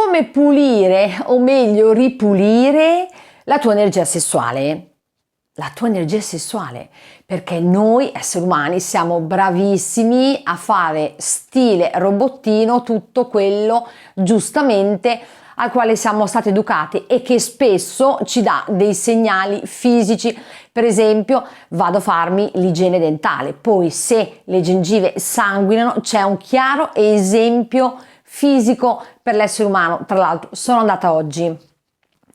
come pulire, o meglio ripulire la tua energia sessuale. La tua energia sessuale, perché noi esseri umani siamo bravissimi a fare stile robottino tutto quello giustamente al quale siamo stati educati e che spesso ci dà dei segnali fisici. Per esempio, vado a farmi l'igiene dentale, poi se le gengive sanguinano c'è un chiaro esempio fisico per l'essere umano. Tra l'altro sono andata oggi.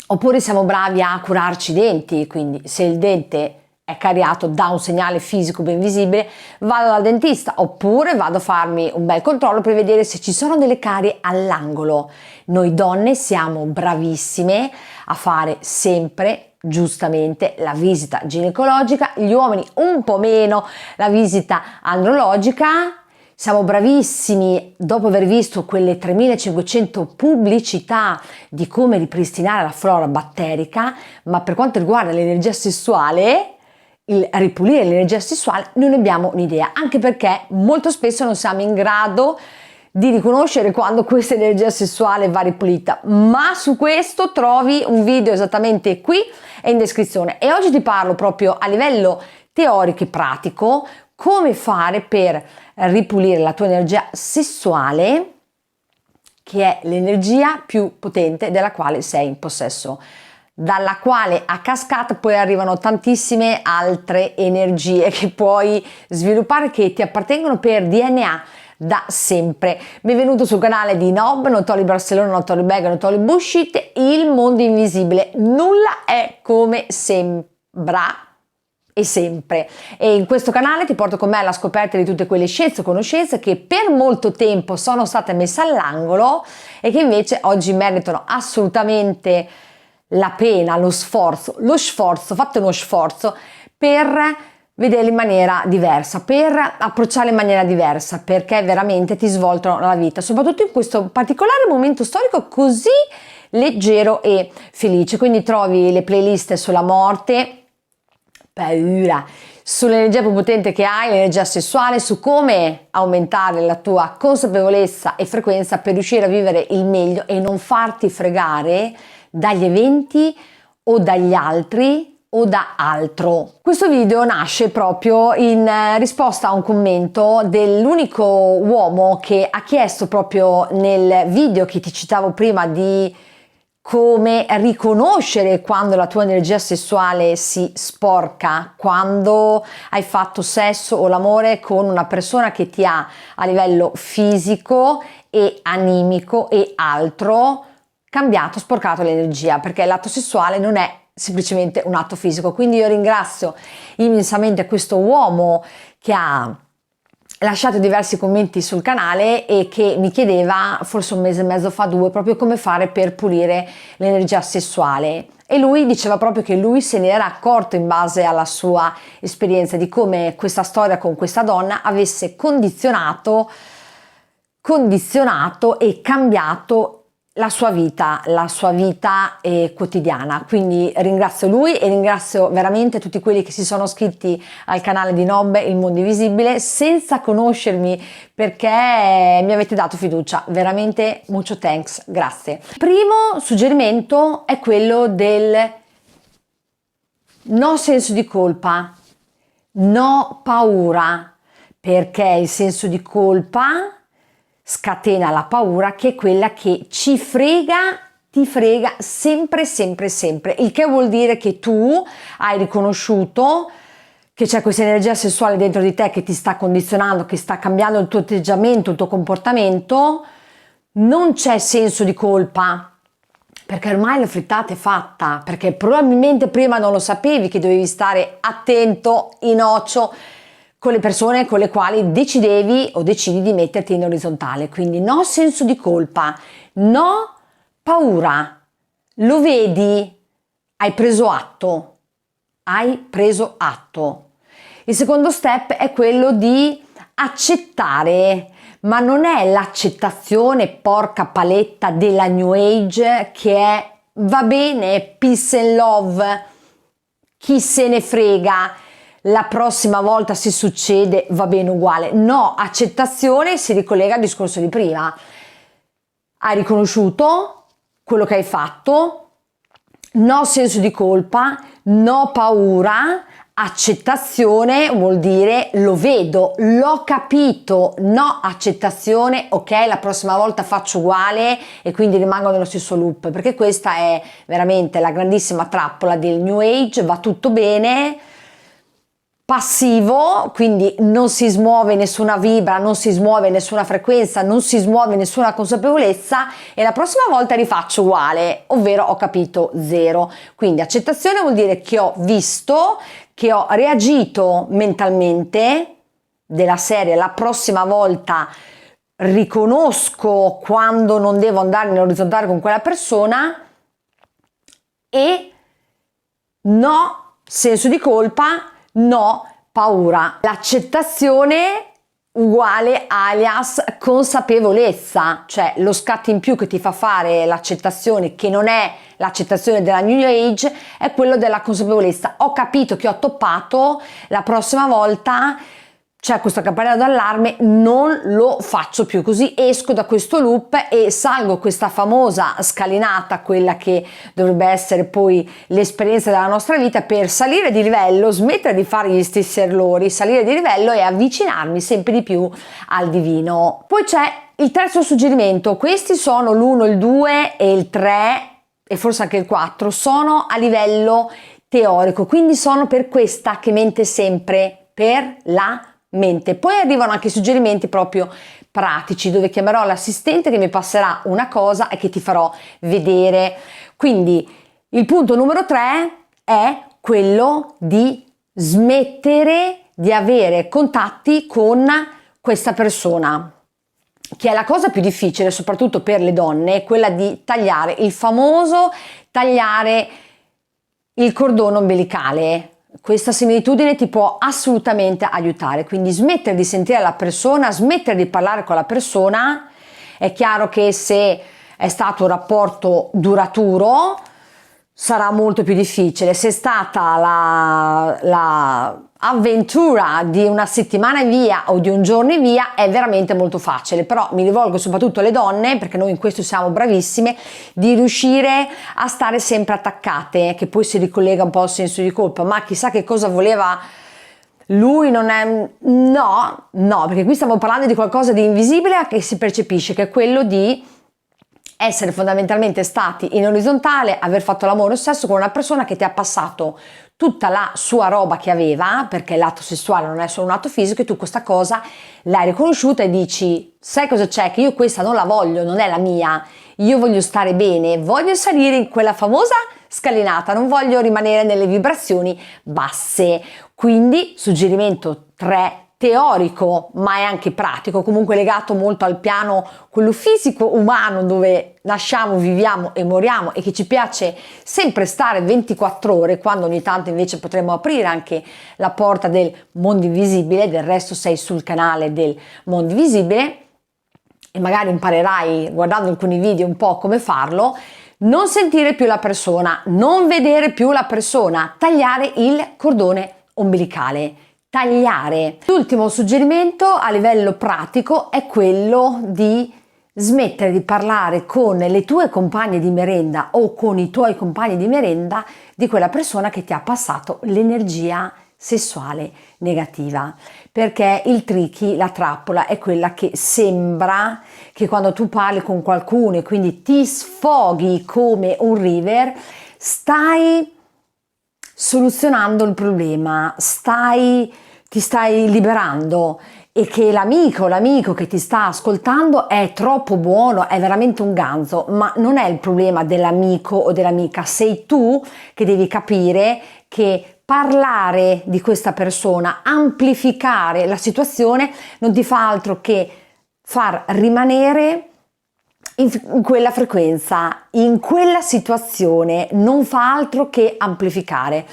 Oppure siamo bravi a curarci i denti, quindi se il dente è cariato da un segnale fisico ben visibile, vado dal dentista, oppure vado a farmi un bel controllo per vedere se ci sono delle carie all'angolo. Noi donne siamo bravissime a fare sempre giustamente la visita ginecologica, gli uomini un po' meno la visita andrologica. Siamo bravissimi, dopo aver visto quelle 3500 pubblicità di come ripristinare la flora batterica, ma per quanto riguarda l'energia sessuale, il ripulire l'energia sessuale, non abbiamo un'idea, anche perché molto spesso non siamo in grado di riconoscere quando questa energia sessuale va ripulita. Ma su questo trovi un video esattamente qui e in descrizione. E oggi ti parlo proprio a livello teorico e pratico come fare per ripulire la tua energia sessuale, che è l'energia più potente della quale sei in possesso, dalla quale a cascata poi arrivano tantissime altre energie che puoi sviluppare, che ti appartengono per DNA da sempre. Benvenuto sul canale di Nob, Not Only Barcellona, Not Only Bag, Not Only Bullshit, il mondo invisibile. Nulla è come sembra e sempre, e in questo canale ti porto con me alla scoperta di tutte quelle scienze e conoscenze che per molto tempo sono state messe all'angolo e che invece oggi meritano assolutamente la pena, lo sforzo, fate uno sforzo per vederli in maniera diversa, per approcciarli in maniera diversa, perché veramente ti svoltano la vita, soprattutto in questo particolare momento storico così leggero e felice. Quindi trovi le playlist sulla morte, paura, sull'energia più potente che hai, l'energia sessuale, su come aumentare la tua consapevolezza e frequenza per riuscire a vivere il meglio e non farti fregare dagli eventi o dagli altri o da altro. Questo video nasce proprio in risposta a un commento dell'unico uomo che ha chiesto proprio nel video che ti citavo prima di come riconoscere quando la tua energia sessuale si sporca, quando hai fatto sesso o l'amore con una persona che ti ha a livello fisico e animico e altro cambiato, sporcato l'energia, perché l'atto sessuale non è semplicemente un atto fisico. Quindi io ringrazio immensamente questo uomo che ha lasciato diversi commenti sul canale e che mi chiedeva forse un mese e mezzo fa, due, proprio come fare per pulire l'energia sessuale, e lui diceva proprio che lui se ne era accorto in base alla sua esperienza di come questa storia con questa donna avesse condizionato e cambiato la sua vita quotidiana. Quindi ringrazio lui e ringrazio veramente tutti quelli che si sono iscritti al canale di Nob, il mondo invisibile, senza conoscermi, perché mi avete dato fiducia. Veramente mucho thanks, grazie. Il primo suggerimento è quello del no senso di colpa, no paura, perché il senso di colpa scatena la paura, che è quella che ti frega sempre, il che vuol dire che tu hai riconosciuto che c'è questa energia sessuale dentro di te che ti sta condizionando, che sta cambiando il tuo atteggiamento, il tuo comportamento. Non c'è senso di colpa, perché ormai la frittata è fatta, perché probabilmente prima non lo sapevi che dovevi stare attento, in occhio, con le persone con le quali decidevi o decidi di metterti in orizzontale. Quindi no senso di colpa, no paura. Lo vedi? Hai preso atto. Il secondo step è quello di accettare, ma non è l'accettazione porca paletta della New Age che è va bene, peace and love, chi se ne frega, la prossima volta se succede va bene uguale. No, accettazione si ricollega al discorso di prima. Hai riconosciuto quello che hai fatto, no senso di colpa, no paura, accettazione vuol dire lo vedo, l'ho capito, no accettazione, ok, la prossima volta faccio uguale e quindi rimango nello stesso loop, perché questa è veramente la grandissima trappola del New Age, va tutto bene, passivo, quindi non si smuove nessuna vibra, non si smuove nessuna frequenza, non si smuove nessuna consapevolezza e la prossima volta rifaccio uguale, ovvero ho capito zero. Quindi accettazione vuol dire che ho visto, che ho reagito mentalmente, della serie la prossima volta riconosco quando non devo andare in orizzontale con quella persona e no senso di colpa, no paura. L'accettazione uguale alias consapevolezza, cioè lo scatto in più che ti fa fare l'accettazione, che non è l'accettazione della New Age, è quello della consapevolezza. Ho capito che ho toppato, la prossima volta c'è questo campanello d'allarme, non lo faccio più, così esco da questo loop e salgo questa famosa scalinata, quella che dovrebbe essere poi l'esperienza della nostra vita, per salire di livello, smettere di fare gli stessi errori, salire di livello e avvicinarmi sempre di più al divino. Poi c'è il terzo suggerimento, questi sono l'1, il 2 e il 3 e forse anche il 4, sono a livello teorico, quindi sono per questa che mente sempre, per la mente. Poi arrivano anche suggerimenti proprio pratici, dove chiamerò l'assistente che mi passerà una cosa e che ti farò vedere. Quindi il punto numero 3 è quello di smettere di avere contatti con questa persona, che è la cosa più difficile, soprattutto per le donne, quella di tagliare, il famoso tagliare il cordone ombelicale. Questa similitudine ti può assolutamente aiutare, quindi smettere di sentire la persona, smettere di parlare con la persona. È chiaro che se è stato un rapporto duraturo sarà molto più difficile. Se è stata la avventura di una settimana e via o di un giorno e via, è veramente molto facile, però mi rivolgo soprattutto alle donne, perché noi in questo siamo bravissime, di riuscire a stare sempre attaccate, che poi si ricollega un po' al senso di colpa, ma chissà che cosa voleva lui, non è... no, perché qui stiamo parlando di qualcosa di invisibile che si percepisce, che è quello di essere fondamentalmente stati in orizzontale, aver fatto l'amore o sesso con una persona che ti ha passato tutta la sua roba che aveva, perché l'atto sessuale non è solo un atto fisico, e tu questa cosa l'hai riconosciuta e dici: sai cosa c'è? Che io questa non la voglio, non è la mia, io voglio stare bene, voglio salire in quella famosa scalinata, non voglio rimanere nelle vibrazioni basse. Quindi suggerimento 3, teorico ma è anche pratico, comunque legato molto al piano quello fisico umano, dove nasciamo, viviamo e moriamo, e che ci piace sempre stare 24 ore, quando ogni tanto invece potremmo aprire anche la porta del mondo invisibile. Del resto sei sul canale del mondo invisibile e magari imparerai guardando alcuni video un po' come farlo. Non sentire più la persona, non vedere più la persona, tagliare il cordone ombelicale. Tagliare. L'ultimo suggerimento a livello pratico è quello di smettere di parlare con le tue compagne di merenda o con i tuoi compagni di merenda di quella persona che ti ha passato l'energia sessuale negativa, perché il tricky, la trappola, è quella che sembra che quando tu parli con qualcuno e quindi ti sfoghi come un river, stai soluzionando il problema, ti stai liberando, e che l'amico che ti sta ascoltando è troppo buono, è veramente un ganzo, ma non è il problema dell'amico o dell'amica, sei tu che devi capire che parlare di questa persona, amplificare la situazione, non ti fa altro che far rimanere in quella frequenza, in quella situazione, non fa altro che amplificare.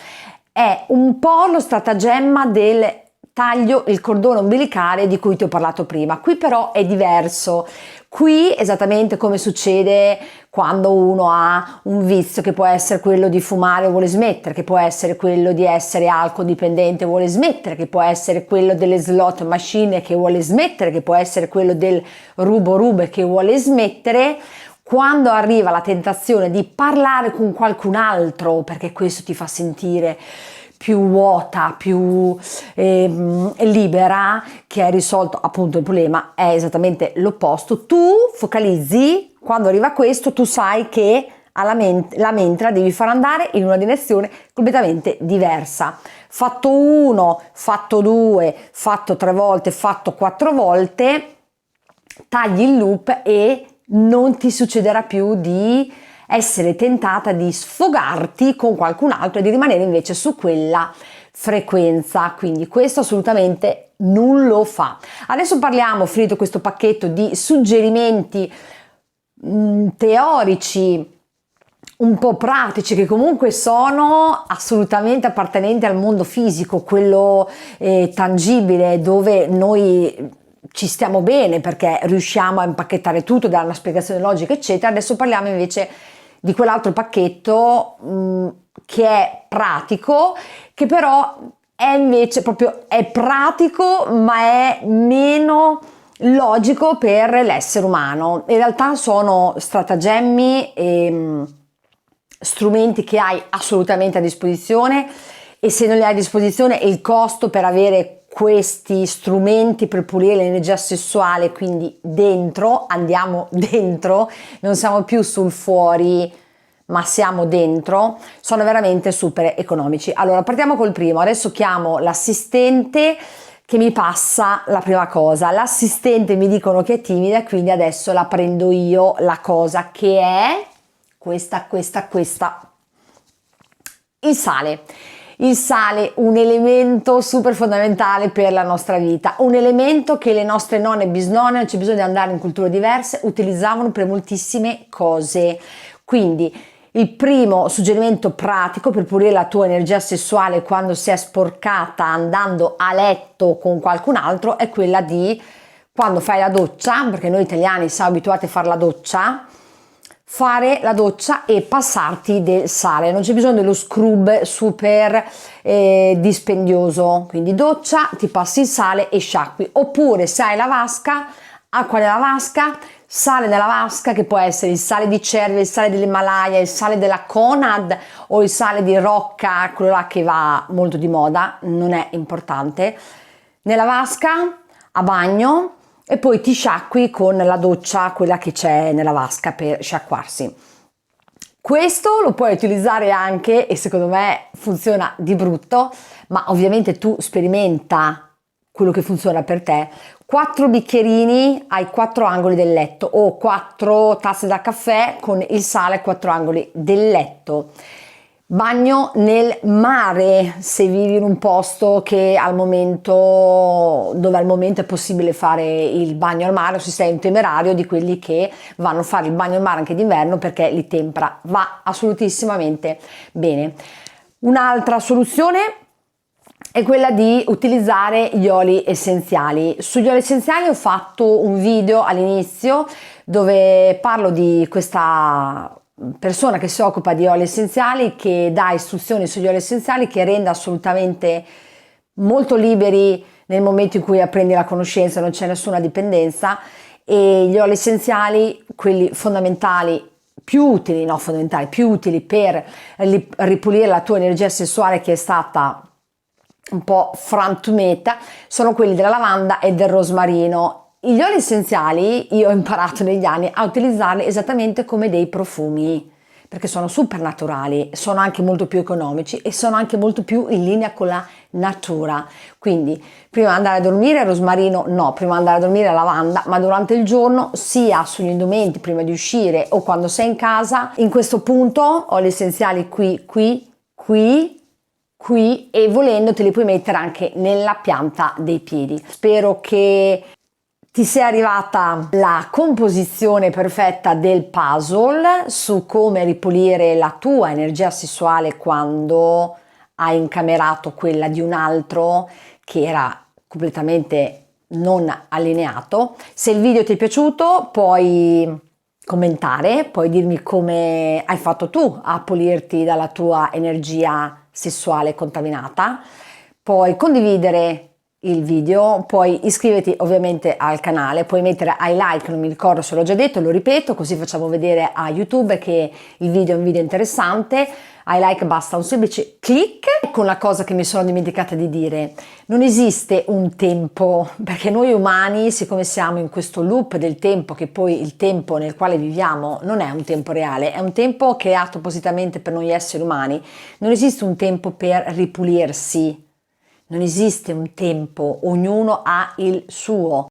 È un po' lo stratagemma del taglio il cordone ombelicale di cui ti ho parlato prima. Qui però è diverso. Qui esattamente come succede quando uno ha un vizio, che può essere quello di fumare e vuole smettere, che può essere quello di essere alcol dipendente e vuole smettere, che può essere quello delle slot machine che vuole smettere, che può essere quello del rubo che vuole smettere. quando arriva la tentazione di parlare con qualcun altro, perché questo ti fa sentire più vuota, più libera, che hai risolto appunto il problema, è esattamente l'opposto. Tu focalizzi, quando arriva questo, tu sai che la mente la devi far andare in una direzione completamente diversa. Fatto 1, fatto 2, fatto 3 volte, fatto 4 volte, tagli il loop e non ti succederà più di essere tentata di sfogarti con qualcun altro e di rimanere invece su quella frequenza. Quindi questo assolutamente non lo fa. Adesso parliamo, finito questo pacchetto di suggerimenti teorici, un po' pratici, che comunque sono assolutamente appartenenti al mondo fisico, quello tangibile, dove noi ci stiamo bene perché riusciamo a impacchettare tutto, dare una spiegazione logica eccetera. Adesso parliamo invece di quell'altro pacchetto che è pratico, che però è invece proprio è pratico ma è meno logico per l'essere umano. In realtà sono stratagemmi e strumenti che hai assolutamente a disposizione, e se non li hai a disposizione il costo per avere questi strumenti per pulire l'energia sessuale, quindi dentro, andiamo dentro, non siamo più sul fuori ma siamo dentro, sono veramente super economici. Allora partiamo col primo. Adesso chiamo l'assistente che mi passa la prima cosa. L'assistente mi dicono che è timida, quindi adesso la prendo io, la cosa, che è questa. Il sale. Il sale, un elemento super fondamentale per la nostra vita, un elemento che le nostre nonne e bisnonne, non c'è bisogno di andare in culture diverse, utilizzavano per moltissime cose. Quindi il primo suggerimento pratico per pulire la tua energia sessuale quando si è sporcata andando a letto con qualcun altro è quella di, quando fai la doccia, perché noi italiani siamo abituati a fare la doccia e passarti del sale. Non c'è bisogno dello scrub super dispendioso, quindi doccia, ti passi il sale e sciacqui. Oppure se hai la vasca, acqua nella vasca, sale nella vasca, che può essere il sale di cervia, il sale dell'Himalaya, il sale della Conad o il sale di Rocca, quello là che va molto di moda, non è importante. Nella vasca a bagno e poi ti sciacqui con la doccia, quella che c'è nella vasca per sciacquarsi. Questo lo puoi utilizzare anche, e secondo me funziona di brutto, ma ovviamente tu sperimenta quello che funziona per te. 4 bicchierini ai 4 angoli del letto o 4 tazze da caffè con il sale ai 4 angoli del letto. Bagno nel mare se vivi in un posto che dove al momento è possibile fare il bagno al mare, o se sei un temerario di quelli che vanno a fare il bagno al mare anche d'inverno perché li tempera, va assolutissimamente bene. Un'altra soluzione è quella di utilizzare gli oli essenziali. Sugli oli essenziali ho fatto un video all'inizio dove parlo di questa persona che si occupa di oli essenziali, che dà istruzioni sugli oli essenziali, che rende assolutamente molto liberi nel momento in cui apprendi la conoscenza, non c'è nessuna dipendenza. E gli oli essenziali, quelli fondamentali, più utili per ripulire la tua energia sessuale che è stata un po' frantumata, sono quelli della lavanda e del rosmarino. Gli oli essenziali io ho imparato negli anni a utilizzarli esattamente come dei profumi, perché sono super naturali, sono anche molto più economici e sono anche molto più in linea con la natura. Quindi prima di andare a dormire rosmarino no, prima di andare a dormire lavanda, ma durante il giorno sia sugli indumenti prima di uscire o quando sei in casa. In questo punto oli essenziali qui e volendo te li puoi mettere anche nella pianta dei piedi. Spero che ti sia arrivata la composizione perfetta del puzzle su come ripulire la tua energia sessuale quando hai incamerato quella di un altro che era completamente non allineato. Se il video ti è piaciuto puoi commentare, puoi dirmi come hai fatto tu a pulirti dalla tua energia sessuale contaminata, puoi condividere il video, puoi iscriverti ovviamente al canale, puoi mettere ai like, non mi ricordo se l'ho già detto, lo ripeto, così facciamo vedere a YouTube che il video è un video interessante. Ai like basta un semplice click. Con la cosa che mi sono dimenticata di dire, non esiste un tempo, perché noi umani, siccome siamo in questo loop del tempo, che poi il tempo nel quale viviamo non è un tempo reale, è un tempo creato appositamente per noi esseri umani, non esiste un tempo per ripulirsi, non esiste un tempo, ognuno ha il suo.